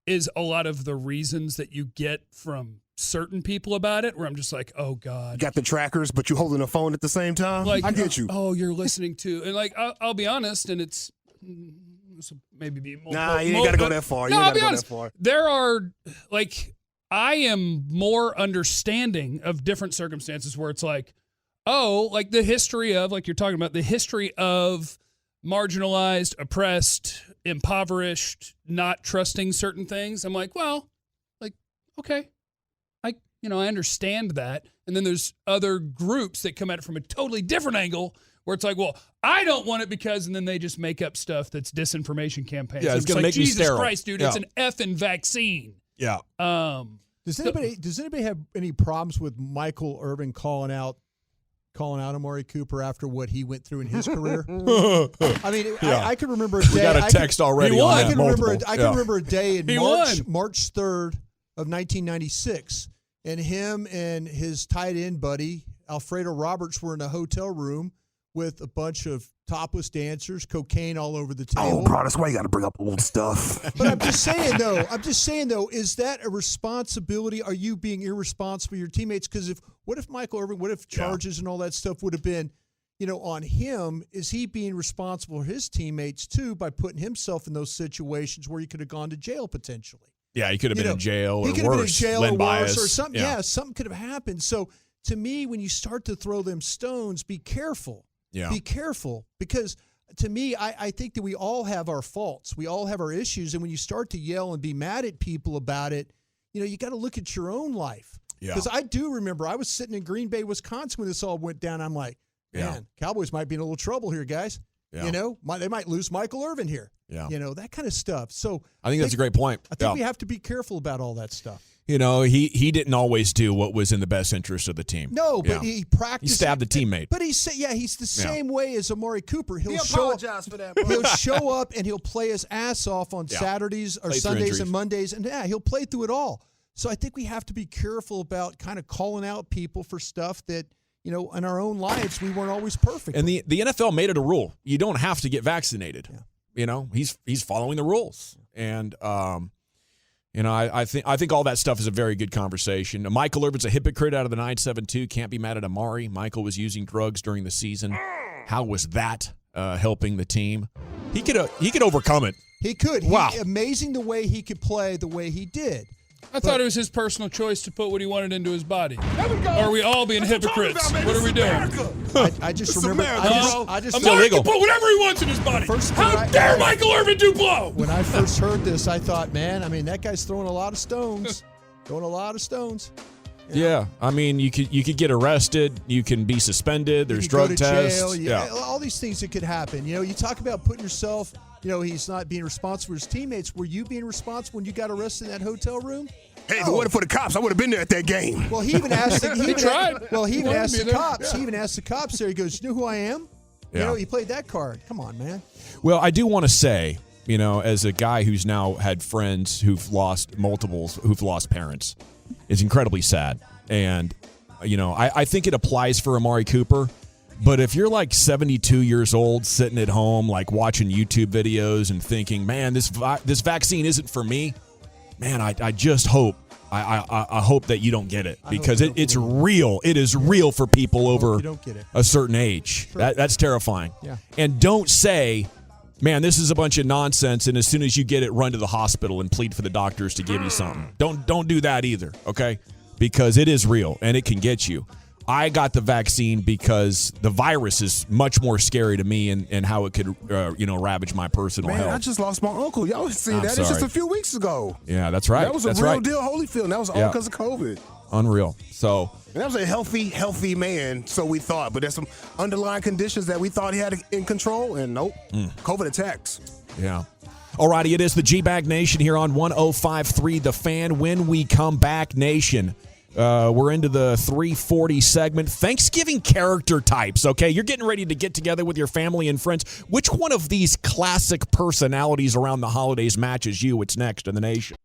is a lot of the reasons that you get from certain people about it, where I'm just like, oh, God. You got the trackers, but you're holding a phone at the same time? Like, I get you. Oh, you're listening to. And, like, I'll be honest, and it's maybe be more. Nah, you ain't got to go that far. No, I'll be honest. There are, like, I am more understanding of different circumstances where it's like, oh, like the history of, like you're talking about, the history of marginalized, oppressed, impoverished, not trusting certain things. I'm like, well, like, okay, I understand that. And then there's other groups that come at it from a totally different angle where it's like, well, I don't want it because, and then they just make up stuff that's disinformation campaigns. Yeah, it's going to make Jesus me sterile. Christ, dude, it's an effing vaccine. Yeah. Does anybody have any problems with Michael Irvin calling out Amari Cooper after what he went through in his career? I mean, I can remember a day. We got a text already on that. I can remember a day in March 3rd of 1996, and him and his tight end buddy Alfredo Roberts were in a hotel room with a bunch of topless dancers, cocaine all over the table. Oh, bro, that's why you got to bring up old stuff. But I'm just saying though, is that a responsibility? Are you being irresponsible to your teammates? Because what if Michael Irvin, what if charges and all that stuff would have been, on him? Is he being responsible for his teammates too by putting himself in those situations where he could have gone to jail potentially? Yeah, he could have been in jail or worse. He could have been in jail or worse or something. Yeah, something could have happened. So to me, when you start to throw them stones, be careful. Yeah. Be careful, because to me, I think that we all have our faults. We all have our issues. And when you start to yell and be mad at people about it, you got to look at your own life. Yeah. Because I do remember I was sitting in Green Bay, Wisconsin when this all went down. I'm like, man, Cowboys might be in a little trouble here, guys. Yeah. They might lose Michael Irvin here. Yeah. That kind of stuff. So I think that's a great point. I think we have to be careful about all that stuff. He didn't always do what was in the best interest of the team. No, but he practiced. He stabbed the teammate. But he's the same way as Amari Cooper. He apologized for that, bro. He'll show up and he'll play his ass off on Saturdays or Sundays and Mondays, and he'll play through it all. So I think we have to be careful about kind of calling out people for stuff that, in our own lives, we weren't always perfect. And the NFL made it a rule. You don't have to get vaccinated. Yeah. He's following the rules. And I think all that stuff is a very good conversation. Michael Irvin's a hypocrite out of the 972. Can't be mad at Amari. Michael was using drugs during the season. How was that helping the team? He could overcome it. He could. Wow. Amazing the way he could play the way he did. I thought it was his personal choice to put what he wanted into his body. Or are we all being hypocrites? What are we doing? I just remember. Amari can put whatever he wants in his body. How dare Michael Irvin Duplo? When I first heard this, I thought, man, that guy's throwing a lot of stones. Yeah, you could get arrested. You can be suspended. There's drug tests. Jail. Yeah, all these things that could happen. You talk about putting yourself. He's not being responsible for his teammates. Were you being responsible when you got arrested in that hotel room? Hey, if it wasn't for the cops, I would have been there at that game. Well, he even asked. He tried. Well, he even asked the cops. He even asked the cops there. He goes, "You know who I am?" Yeah. He played that card. Come on, man. Well, I do want to say, as a guy who's now had friends who've lost parents, it's incredibly sad. And, I think it applies for Amari Cooper. But if you're like 72 years old, sitting at home, like watching YouTube videos and thinking, man, this vaccine isn't for me, man, I just hope. I hope that you don't get it, because it's real. It is real for people over a certain age. Sure. That's terrifying. Yeah. And don't say, man, this is a bunch of nonsense, and as soon as you get it, run to the hospital and plead for the doctors to give you something. Don't do that either, okay? Because it is real, and it can get you. I got the vaccine because the virus is much more scary to me and how it could, ravage my personal health. I just lost my uncle. Y'all see that? Sorry. It's just a few weeks ago. Yeah, that's right. That was a real deal, Holyfield. And that was all because of COVID. Unreal. So that was a healthy man, so we thought. But there's some underlying conditions that we thought he had in control, and nope. COVID attacks. Yeah. Alrighty, it is the G-Bag Nation here on 105.3 The Fan. When we come back, Nation, we're into the 340 segment. Thanksgiving character types, okay? You're getting ready to get together with your family and friends. Which one of these classic personalities around the holidays matches you? It's next in the Nation.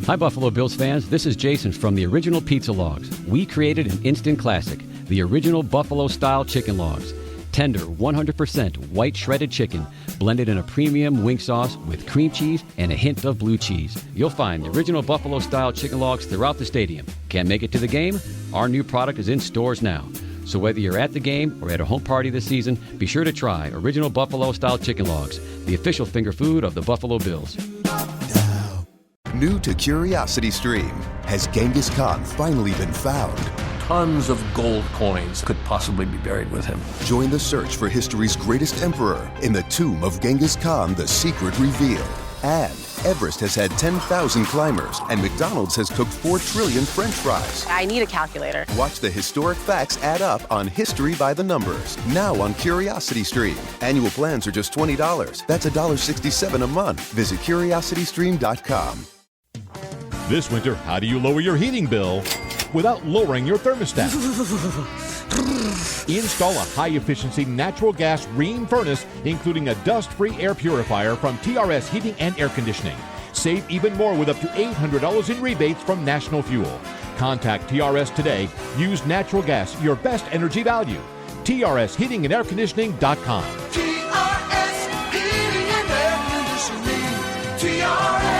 Hi, Buffalo Bills fans. This is Jason from the original Pizza Logs. We created an instant classic, the original Buffalo-style chicken logs. Tender, 100% white shredded chicken, blended in a premium wing sauce with cream cheese and a hint of blue cheese. You'll find the original Buffalo-style chicken logs throughout the stadium. Can't make it to the game? Our new product is in stores now. So whether you're at the game or at a home party this season, be sure to try original Buffalo-style chicken logs, the official finger food of the Buffalo Bills. New to Curiosity Stream, has Genghis Khan finally been found? Tons of gold coins could possibly be buried with him. Join the search for history's greatest emperor in the tomb of Genghis Khan, the secret revealed. And Everest has had 10,000 climbers, and McDonald's has cooked 4 trillion French fries. I need a calculator. Watch the historic facts add up on History by the Numbers, now on Curiosity Stream. Annual plans are just $20. That's $1.67 a month. Visit curiositystream.com. This winter, how do you lower your heating bill without lowering your thermostat? Install a high-efficiency natural gas ream furnace, including a dust-free air purifier from TRS Heating and Air Conditioning. Save even more with up to $800 in rebates from National Fuel. Contact TRS today. Use natural gas, your best energy value. TRSHeatingandAirConditioning.com. TRS Heating and Air Conditioning. TRS.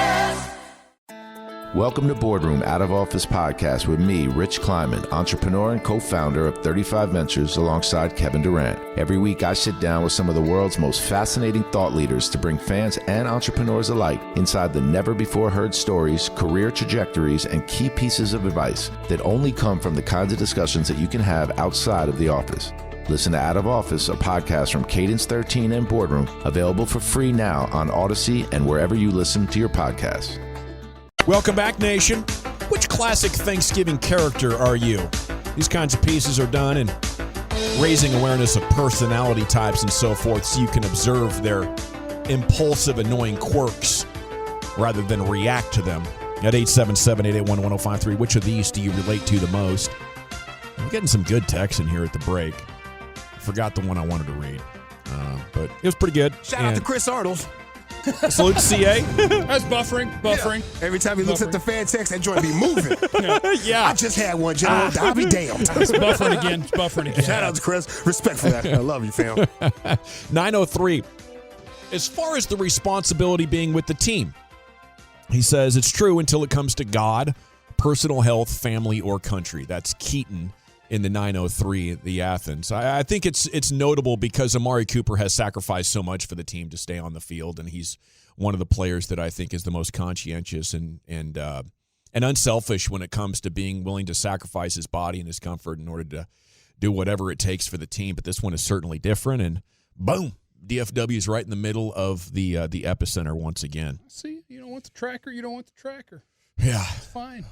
Welcome to Boardroom Out of Office Podcast with me, Rich Kleiman, entrepreneur and co-founder of 35 Ventures alongside Kevin Durant. Every week I sit down with some of the world's most fascinating thought leaders to bring fans and entrepreneurs alike inside the never-before-heard stories, career trajectories, and key pieces of advice that only come from the kinds of discussions that you can have outside of the office. Listen to Out of Office, a podcast from Cadence 13 and Boardroom, available for free now on Odyssey and wherever you listen to your podcasts. Welcome back, Nation. Which classic Thanksgiving character are you? These kinds of pieces are done in raising awareness of personality types and so forth so you can observe their impulsive, annoying quirks rather than react to them. At 877-881-1053, which of these do you relate to the most? I'm getting some good texts in here at the break. I forgot the one I wanted to read, but it was pretty good. Shout out to Chris Arnold. Salute to CA. That's buffering. Yeah. Every time he looks at the fan text, that joint be moving. Yeah. I just had one, General. I'll be damned. It's buffering again. Shout out to Chris. Respect for that. I love you, fam. 903. As far as the responsibility being with the team, he says it's true until it comes to God, personal health, family, or country. That's Keaton in the 903, the Athens. I think it's notable because Amari Cooper has sacrificed so much for the team to stay on the field, and he's one of the players that I think is the most conscientious and unselfish when it comes to being willing to sacrifice his body and his comfort in order to do whatever it takes for the team. But this one is certainly different, and boom, DFW is right in the middle of the epicenter once again. See, you don't want the tracker. Yeah. It's fine.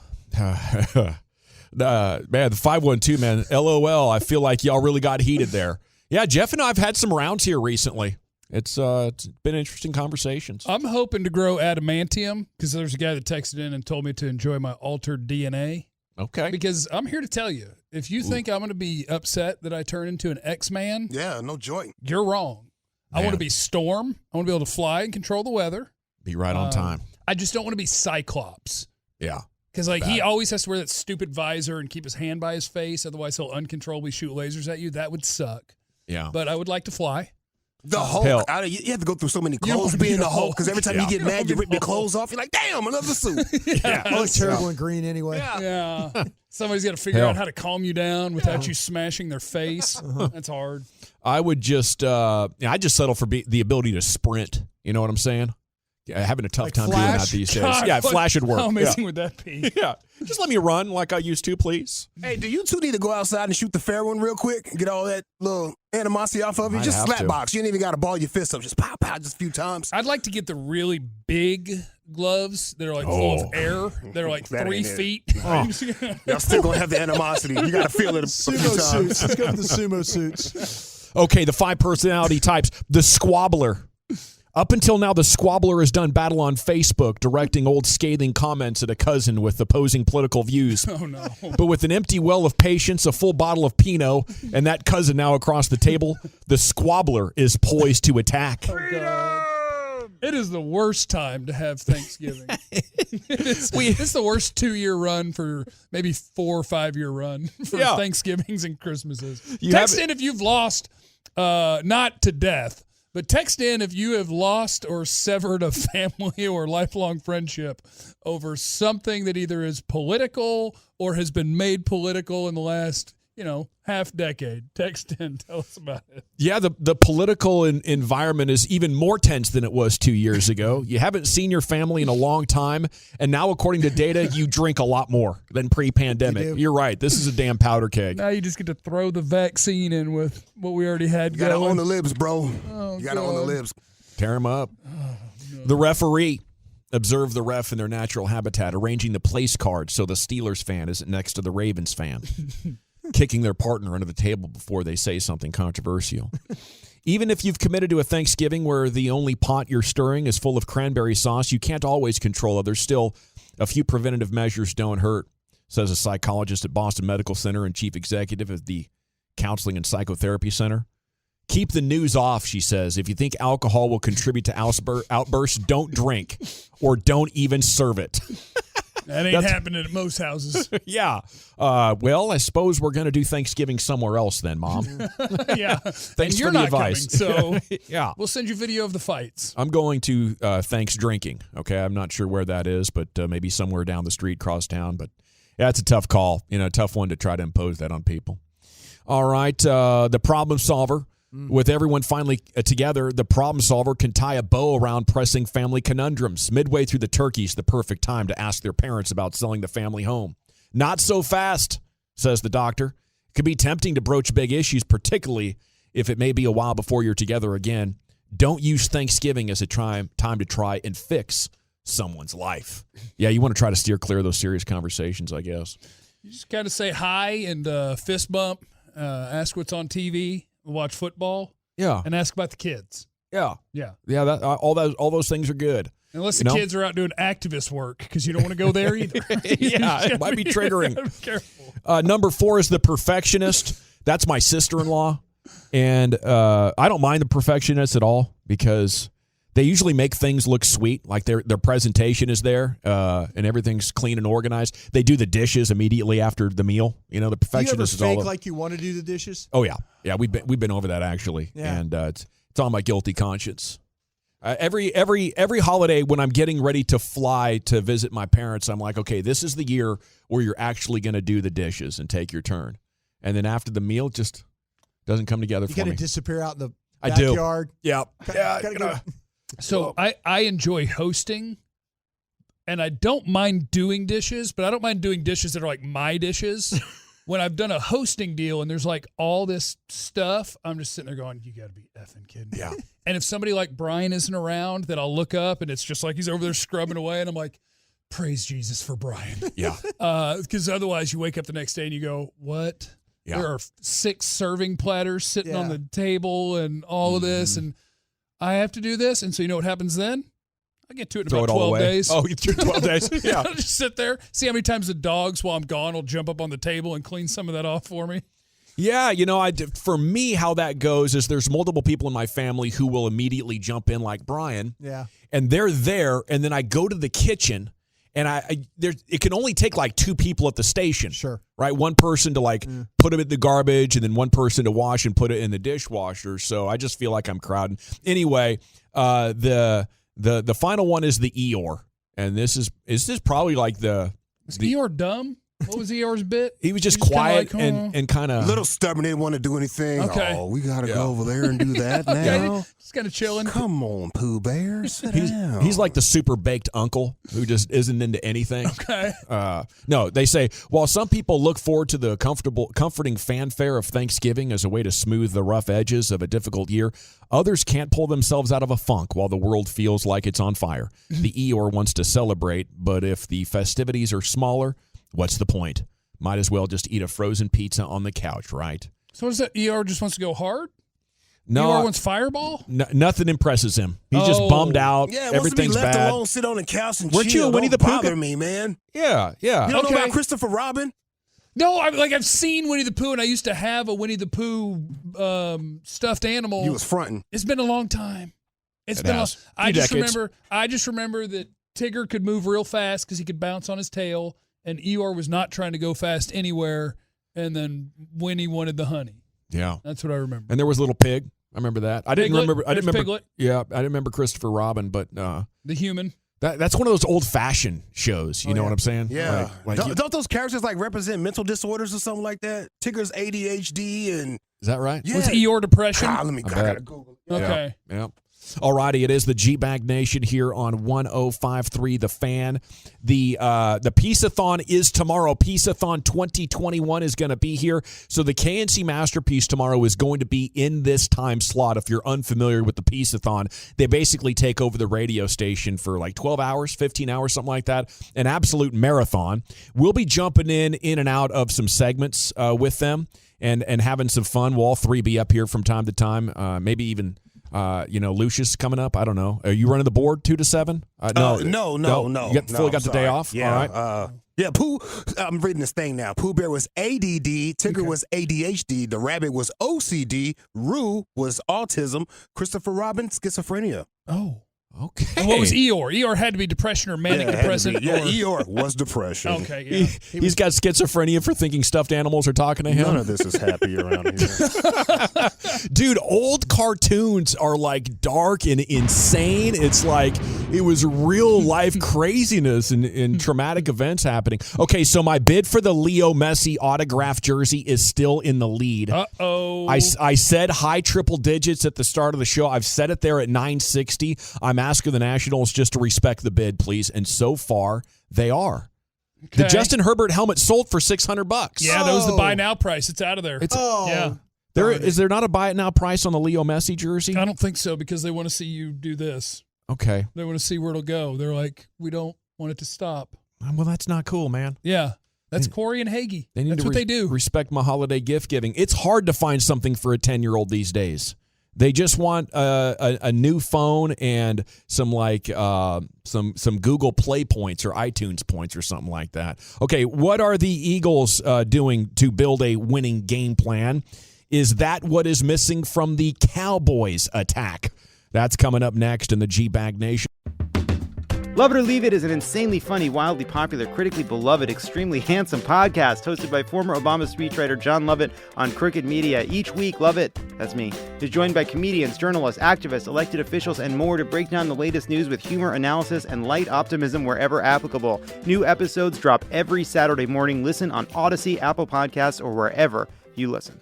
Man, the 512, man, LOL. I feel like y'all really got heated there. Yeah, Jeff and I have had some rounds here recently. It's been interesting conversations. I'm hoping to grow adamantium because there's a guy that texted in and told me to enjoy my altered DNA. Okay. Because I'm here to tell you, if you think I'm going to be upset that I turn into an X-Man, no joy. You're wrong. Man. I want to be Storm. I want to be able to fly and control the weather. Be right on time. I just don't want to be Cyclops. Yeah. Because he always has to wear that stupid visor and keep his hand by his face. Otherwise, he'll uncontrollably shoot lasers at you. That would suck. Yeah. But I would like to fly. The Hulk. You have to go through so many clothes being the Hulk because every time you get mad, you rip your clothes off. You're like, damn, another suit. It's terrible in green anyway. Yeah. Somebody's got to figure out how to calm you down without you smashing their face. That's hard. I would just, I just settle for the ability to sprint. You know what I'm saying? having a tough Like time Flash? doing that these days. God, Yeah, Flash would work. How amazing Yeah. would that be? Yeah. Just let me run like I used to, please. Hey, do you two need to go outside and shoot the fair one real quick? Get all that little animosity off of you? Might Just have slap to. box. You ain't even got to ball your fist up. Just pow, pow, just a few times. I'd like to get the really big gloves that are like full of air. They're like That 3 ain't it. feet. Y'all still going to have the animosity. You got to feel it a few Sumo times. suits. Let's go with the sumo suits. Okay, the 5 personality types. The squabbler. Up until now, the squabbler has done battle on Facebook, directing old scathing comments at a cousin with opposing political views. Oh, no. But with an empty well of patience, a full bottle of Pinot, and that cousin now across the table, the squabbler is poised to attack. It is the worst time to have Thanksgiving. It's the worst 2-year run for maybe 4 or 5 year run for Thanksgivings and Christmases. Text in if you've lost, not to death, but text in if you have lost or severed a family or lifelong friendship over something that either is political or has been made political in the last, half decade. Text in, tell us about it. Yeah, the political environment is even more tense than it was 2 years ago. You haven't seen your family in a long time, and now, according to data, you drink a lot more than pre-pandemic. You're right. This is a damn powder keg. Now you just get to throw the vaccine in with what we already had You got to going. own the libs, bro. Oh, You got to own the libs. Tear them up. no. The referee. Observe the ref in their natural habitat, arranging the place cards so the Steelers fan isn't next to the Ravens fan. Kicking their partner under the table before they say something controversial. Even if you've committed to a Thanksgiving where the only pot you're stirring is full of cranberry sauce, you can't always control it. There's still a few preventative measures don't hurt, says a psychologist at Boston Medical Center and chief executive of the Counseling and Psychotherapy Center. Keep the news off, she says. If you think alcohol will contribute to outbursts, don't drink or don't even serve it. That ain't happening at most houses. Yeah. Well, I suppose we're going to do Thanksgiving somewhere else then, Mom. Yeah. Thanks And you're for the not advice. coming, so yeah. we'll send you video of the fights. I'm going to Thanks Drinking. Okay, I'm not sure where that is, but maybe somewhere down the street, cross town. But yeah, it's a tough call. A tough one to try to impose that on people. All right, the problem solver. With everyone finally together, the problem solver can tie a bow around pressing family conundrums. Midway through the turkey's the perfect time to ask their parents about selling the family home. Not so fast, says the doctor. It can be tempting to broach big issues, particularly if it may be a while before you're together again. Don't use Thanksgiving as a time to try and fix someone's life. Yeah, you want to try to steer clear of those serious conversations, I guess. You just kind of say hi and fist bump, ask what's on TV, watch football, and ask about the kids. Yeah. Yeah. All those things are good. Unless the kids are out doing activist work, because you don't want to go there either. Yeah, it might be triggering. Be careful. Number 4 is the perfectionist. That's my sister-in-law. And I don't mind the perfectionist at all because they usually make things look sweet, like their presentation is there and everything's clean and organized. They do the dishes immediately after the meal. The perfectionist Do you ever is all fake like you want to do the dishes? Oh yeah, we've been over that actually, and it's on my guilty conscience. Every holiday when I'm getting ready to fly to visit my parents, I'm like, okay, this is the year where you're actually going to do the dishes and take your turn, and then after the meal, it just doesn't come together for me. You got to disappear out in the I do. backyard. Yeah, So I enjoy hosting, and I don't mind doing dishes, but I don't mind doing dishes that are like my dishes. When I've done a hosting deal and there's like all this stuff, I'm just sitting there going, you got to be effing kidding me. Yeah. And if somebody like Brian isn't around, then I'll look up and it's just like he's over there scrubbing away, and I'm like, praise Jesus for Brian. Yeah. Because otherwise you wake up the next day and you go, what? Yeah. There are 6 serving platters sitting on the table and all of this, and I have to do this. And so you know what happens then? I get to it in Throw about it all 12 away. days. Oh, you threw 12 days. Yeah. I'll just sit there, see how many times the dogs, while I'm gone, will jump up on the table and clean some of that off for me. Yeah, for me, how that goes is there's multiple people in my family who will immediately jump in like Brian. Yeah. And they're there, and then I go to the kitchen, and it can only take like 2 people at the station. Sure. Right? One person to put them in the garbage, and then one person to wash and put it in the dishwasher. So I just feel like I'm crowding. Anyway, the final one is the Eeyore. And this is probably like Is Eeyore dumb? What was Eeyore's bit? He was just quiet and kind of... A little stubborn, didn't want to do anything. Okay. Oh, we got to go over there and do that now. Just kind of chilling. Come on, Pooh Bear, sit down. He's like the super baked uncle who just isn't into anything. Okay. No, they say, while some people look forward to the comforting fanfare of Thanksgiving as a way to smooth the rough edges of a difficult year, others can't pull themselves out of a funk while the world feels like it's on fire. The Eeyore wants to celebrate, but if the festivities are smaller, what's the point? Might as well just eat a frozen pizza on the couch, right? So is that Eeyore just wants to go hard? No, Eeyore wants Fireball? Nothing impresses him. He's just bummed out. Yeah, everything's wants to be left bad. alone, sit on the couch and Weren't chill. you a Winnie the Don't Pooh bother guy? me, man. Yeah. You don't know about Christopher Robin? No, I've seen Winnie the Pooh, and I used to have a Winnie the Pooh stuffed animal. You was fronting. It's been a long time. It's been. I just remember that Tigger could move real fast because he could bounce on his tail, and Eeyore was not trying to go fast anywhere. And then Winnie wanted the honey. Yeah, that's what I remember. And there was Little Pig. I remember that. I didn't remember. Piglet. Yeah, I didn't remember Christopher Robin, but the human. That's one of those old-fashioned shows. You know what I'm saying? Yeah. Like don't those characters like represent mental disorders or something like that? Tigger's ADHD and is that right? Was Eeyore depression? I gotta Google it. Okay. Yeah. All righty, it is the G-Bag Nation here on 105.3 The Fan. The Peace-a-thon is tomorrow. Peace-a-thon 2021 is going to be here. So the KNC Masterpiece tomorrow is going to be in this time slot. If you're unfamiliar with the Peace-a-thon, they basically take over the radio station for like 12 hours, 15 hours, something like that. An absolute marathon. We'll be jumping in and out of some segments with them and having some fun. We'll all three be up here from time to time, maybe even... Lucius coming up. I don't know. Are you running the board 2 to 7? No. You got the day off? Yeah. All right. Pooh, I'm reading this thing now. Pooh Bear was ADD. Tigger was ADHD. The rabbit was OCD. Roo was autism. Christopher Robin, schizophrenia. Oh. Okay. And what was Eeyore? Eeyore had to be depression or manic depressive. Eeyore was depression. Okay, yeah. He's got schizophrenia for thinking stuffed animals are talking to him. None of this is happy around here. Dude, old cartoons are like dark and insane. It's like it was real life craziness and traumatic events happening. Okay, so my bid for the Leo Messi autograph jersey is still in the lead. Uh-oh. I said high triple digits at the start of the show. I've set it there at 960. I'm asking the Nationals just to respect the bid, please. And so far, they are. Okay. The Justin Herbert helmet sold for $600. Yeah, that was the buy now price. It's out of there. Yeah. Is there not a buy it now price on the Leo Messi jersey? I don't think so because they want to see you do this. Okay. They want to see where it'll go. They're like, we don't want it to stop. Well, that's not cool, man. Yeah. That's Corey and Hagee. That's what they do. Respect my holiday gift giving. It's hard to find something for a 10-year-old these days. They just want a new phone and some Google Play points or iTunes points or something like that. Okay, what are the Eagles doing to build a winning game plan? Is that what is missing from the Cowboys attack? That's coming up next in the G-Bag Nation. Love It or Leave It is an insanely funny, wildly popular, critically beloved, extremely handsome podcast hosted by former Obama speechwriter John Lovett on Crooked Media. Each week, Lovett, that's me, is joined by comedians, journalists, activists, elected officials, and more to break down the latest news with humor, analysis, and light optimism wherever applicable. New episodes drop every Saturday morning. Listen on Odyssey, Apple Podcasts, or wherever you listen.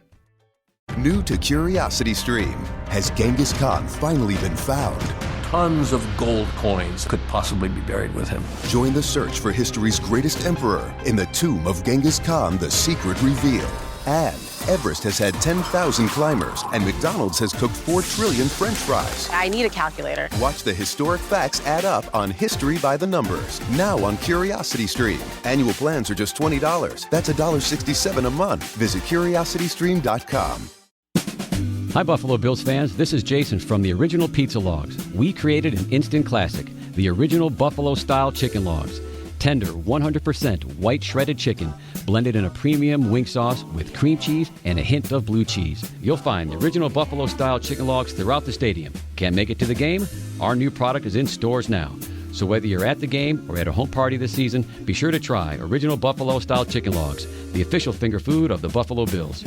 New to CuriosityStream, has Genghis Khan finally been found? Tons of gold coins could possibly be buried with him. Join the search for history's greatest emperor in the tomb of Genghis Khan, the secret revealed. And Everest has had 10,000 climbers, and McDonald's has cooked 4 trillion French fries. I need a calculator. Watch the historic facts add up on History by the Numbers, now on CuriosityStream. Annual plans are just $20. That's $1.67 a month. Visit CuriosityStream.com. Hi, Buffalo Bills fans. This is Jason from the original Pizza Logs. We created an instant classic, the original Buffalo-style chicken logs. Tender, 100% white shredded chicken, blended in a premium wing sauce with cream cheese and a hint of blue cheese. You'll find the original Buffalo-style chicken logs throughout the stadium. Can't make it to the game? Our new product is in stores now. So whether you're at the game or at a home party this season, be sure to try original Buffalo-style chicken logs, the official finger food of the Buffalo Bills.